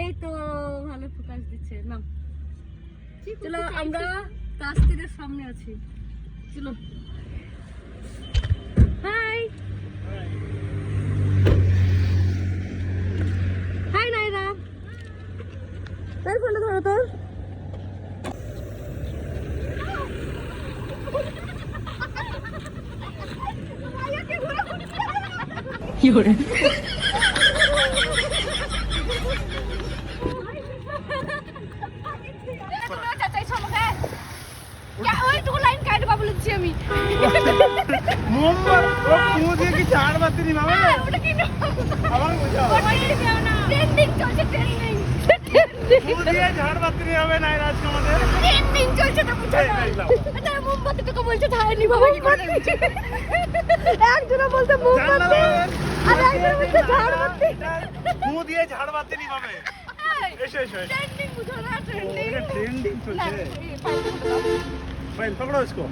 এই তো ভালো ফোকাস দিচ্ছে না। চলো আমরা তাস্তিরের সামনে আছি, চলো। হাই হাই নাইরা, তার ফোনটা ধরো তোর। কি করে আমি একজনে বলছে মোমবাতি আর একজনে বলছে ঝাড়বাতি। মুখ দিয়ে ঝাড়বাতি নি পাবে। এসে এসে ট্রেন্ডিং বুঝো না, ট্রেন্ডিং চলছে। ফাইল পকড়ো इसको।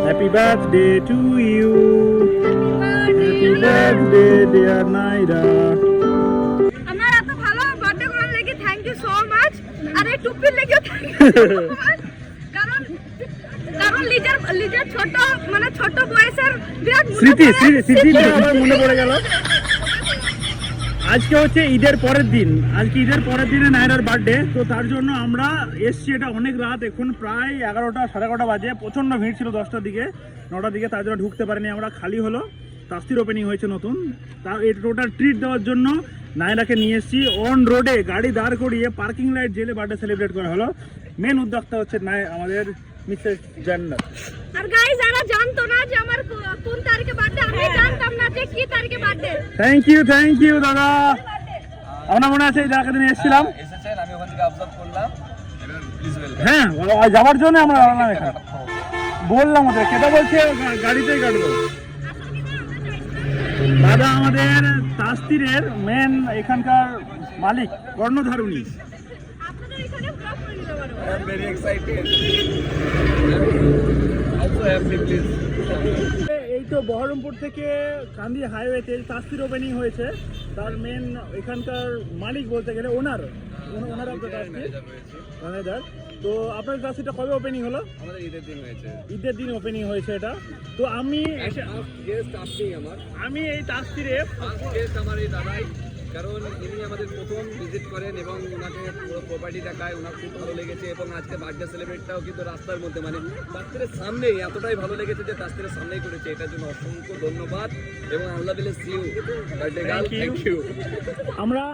Happy birthday to you. Happy birthday dear Naira. আমার এত ভালো বার্থডে করার লাগি থ্যাংক ইউ সো মাচ। আর এই টুপির লাগি থ্যাংক ইউ সো মাচ। কারণ লিজার ছোট মানে ছোট বয়সের বিরাট স্মৃতি আমার মনে পড়ে গেল। আজকে হচ্ছে ঈদের পরের দিন, আজকে ঈদের পরের দিনে নাইরার বার্থডে, তো তার জন্য আমরা এসছি। এটা অনেক রাত, এখন প্রায় 11টা 11:30 বাজে। প্রচণ্ড ভিড় ছিল 10টার দিকে 9টার দিকে, তার জন্য ঢুকতে পারিনি আমরা। খালি হলো, তাস্তির ওপেনিং হয়েছে নতুন, তার এই টোটাল ট্রিট দেওয়ার জন্য নাইরাকে নিয়ে এসেছি। অন রোডে গাড়ি দাঁড় করিয়ে পার্কিং লাইট জেলে বার্থডে সেলিব্রেট করা হলো। মেন উদ্যোক্তা হচ্ছে আমাদের মিসেস জান্নাত। আর গাইস যারা জানতো না যে আমার কোন তারিখে বার্থডে, আমি জানতাম না যে কি তারিখে বার্থডে। থ্যাংক ইউ দাদা। আপনার মনে আছে যাকে দিন এসেছিলাম, এসেছেন, আমি ওখান থেকে অবজার্ভ করলাম। হ্যাঁ যাওয়ার জন্য আমরা দাঁড়ালাম এখানে, বললাম ওদের কেটে বলছে গাড়িতেই কাটবো। দাদা আমাদের তাস্তিরের মেন এখানকার মালিক, কর্ণধারুণী। আপনাদের এখানে ব্লগ করে নিতে পারো। I am very excited. Also happy please. এই তো বহরমপুর থেকে কান্দি হাইওয়েতে তাস্তির ওপেনিং হয়েছে। তার মেন এখানকার মালিক বলতে গেলে ওনার অফ দ্য তাস্তির ম্যানেজার। তো আপনার তাস্তিরটা কবে ওপেনিং হলো? আমাদের ঈদের দিন হয়েছে। ঈদের দিন ওপেনিং হয়েছে এটা। তো আমি এই তাস্তিরে ফার্স্ট গেস্ট আমার এই দাদাই, কারণ ইনি আমাদের প্রথম ভিজিট করেন এবং ওনাকে পুরো প্রপার্টি দেখায়, ওনার খুব ভালো লেগেছে। এবং আজকে বার্থডে সেলিব্রেটটাও কিন্তু রাস্তার মধ্যে, মানে তাস্তিরের সামনেই, এতটাই ভালো লেগেছে যে তাস্তিরের সামনেই করেছে। এটার জন্য অসংখ্য ধন্যবাদ এবং আল্লাহ bless you birthday girl, thank you.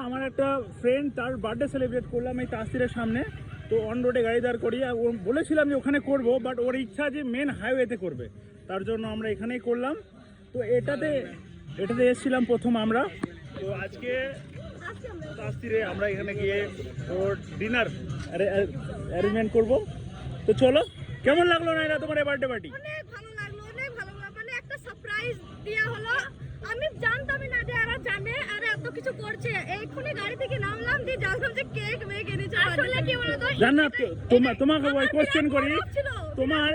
আমার একটা ফ্রেন্ড তার বার্থডে সেলিব্রেট করলাম এই তাস্তিরের সামনে। তো অন রোডে গাড়ি দাঁড় করিয়ে বলেছিলাম যে ওখানে করব, বাট ওর ইচ্ছা যে মেন হাইওয়েতে করবে, তার জন্য আমরা এখানেই করলাম। তো এটাতে এসেছিলাম প্রথম আমরা। তো আজকে তাস্তিরে আমরা এখানে গিয়ে ওর ডিনার অ্যারেঞ্জমেন্ট করব। তো চলো, কেমন লাগলো নাইরা তোমার এই বার্থডে পার্টি? অনেক ভালো লাগলো, মানে একটা সারপ্রাইজ দেয়া হলো। আমি জানতামই না যে এরা জানে আর এত কিছু করছে। এক্ষুনি গাড়ি থেকে নামলাম, দিয়ে জানলাম যে কেক মেক এনেছে। আসলে কি বলতো জান্নাত, তোমাকে ওই কোশ্চেন করি, তোমার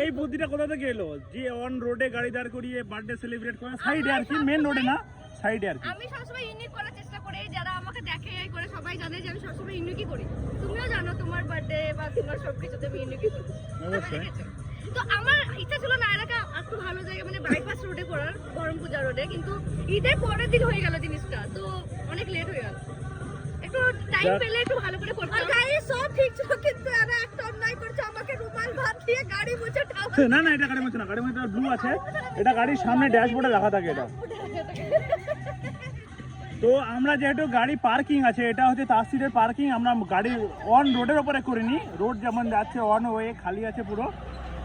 এই বুদ্ধিটা কোথা থেকে এলো যে অন রোডে গাড়ি দাঁড় করিয়ে বার্থডে সেলিব্রেট করা? সাইডে আর কি, মেন রোডে না, সাইডে আর কি। আমি সবসময় ইউনিক করার চেষ্টা করি, যারা আমাকে দেখে এই করে সবাই জানে যে আমি সবসময় ইউনিকই করি। তুমিও জানো তোমার বার্থডে বা তোমার সবকিছুতে আমি ইউনিকই করি। অবশ্যই। তো আমার ইচ্ছা ছিল নায়রাকে একটু ভালো জায়গা, মানে বাইপাস রোডে করার, গরম পূজা রোডে, কিন্তু ঈদের পরের দিন হয়ে গেল জিনিসটা, তো অনেক লেট হয়ে গেল। একটু টাইম পেলে একটু ভালো করে করতে। আর গাইস সব ঠিক ছিল, কিন্তু এরা একটা অন্যায় করছে, আমাকে রুমাল ভাত দিয়ে গাড়ি মুছে ঠাউয়া। না এটা গাড়ি মুছে না, গাড়ি মুছে ব্লু আছে, এটা গাড়ির সামনে ড্যাশবোর্ডে রাখা থাকে এটা। তো আমরা যেহেতু গাড়ি পার্কিং আছে, এটা হচ্ছে তাস্তিরের পার্কিং, আমরা গাড়ি অন রোডের ওপরে করিনি। রোড যেমন যাচ্ছে অন ওয়ে খালি আছে পুরো,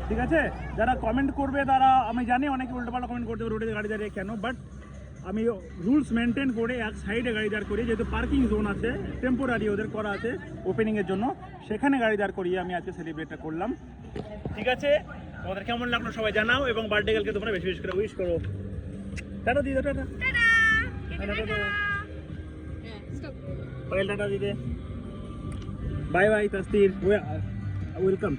ঠিক আছে? যারা কমেন্ট করবে তারা, আমি জানি অনেকে উল্টোপাল্টা কমেন্ট করতে হবে রোডে গাড়ি দাঁড়িয়ে কেন, বাট আমি রুলস মেনটেন করে এক সাইডে গাড়ি দাঁড় করিয়ে, যেহেতু পার্কিং জোন আছে টেম্পোরারি ওদের করা আছে ওপেনিংয়ের জন্য, সেখানে গাড়ি দাঁড় করিয়ে আমি আজকে সেলিব্রেটটা করলাম। ঠিক আছে, তোমাদের কেমন লাগলো সবাই জানাও, এবং বার্থডে গার্লকে তোমরা বেশি বেশি করে উইশ করো। টাটা দিদি, টাটা টাটা টাটা হ্যাঁ স্টপ টাটা দিদি, বাই বাই তাসতির, ওয়েলকাম।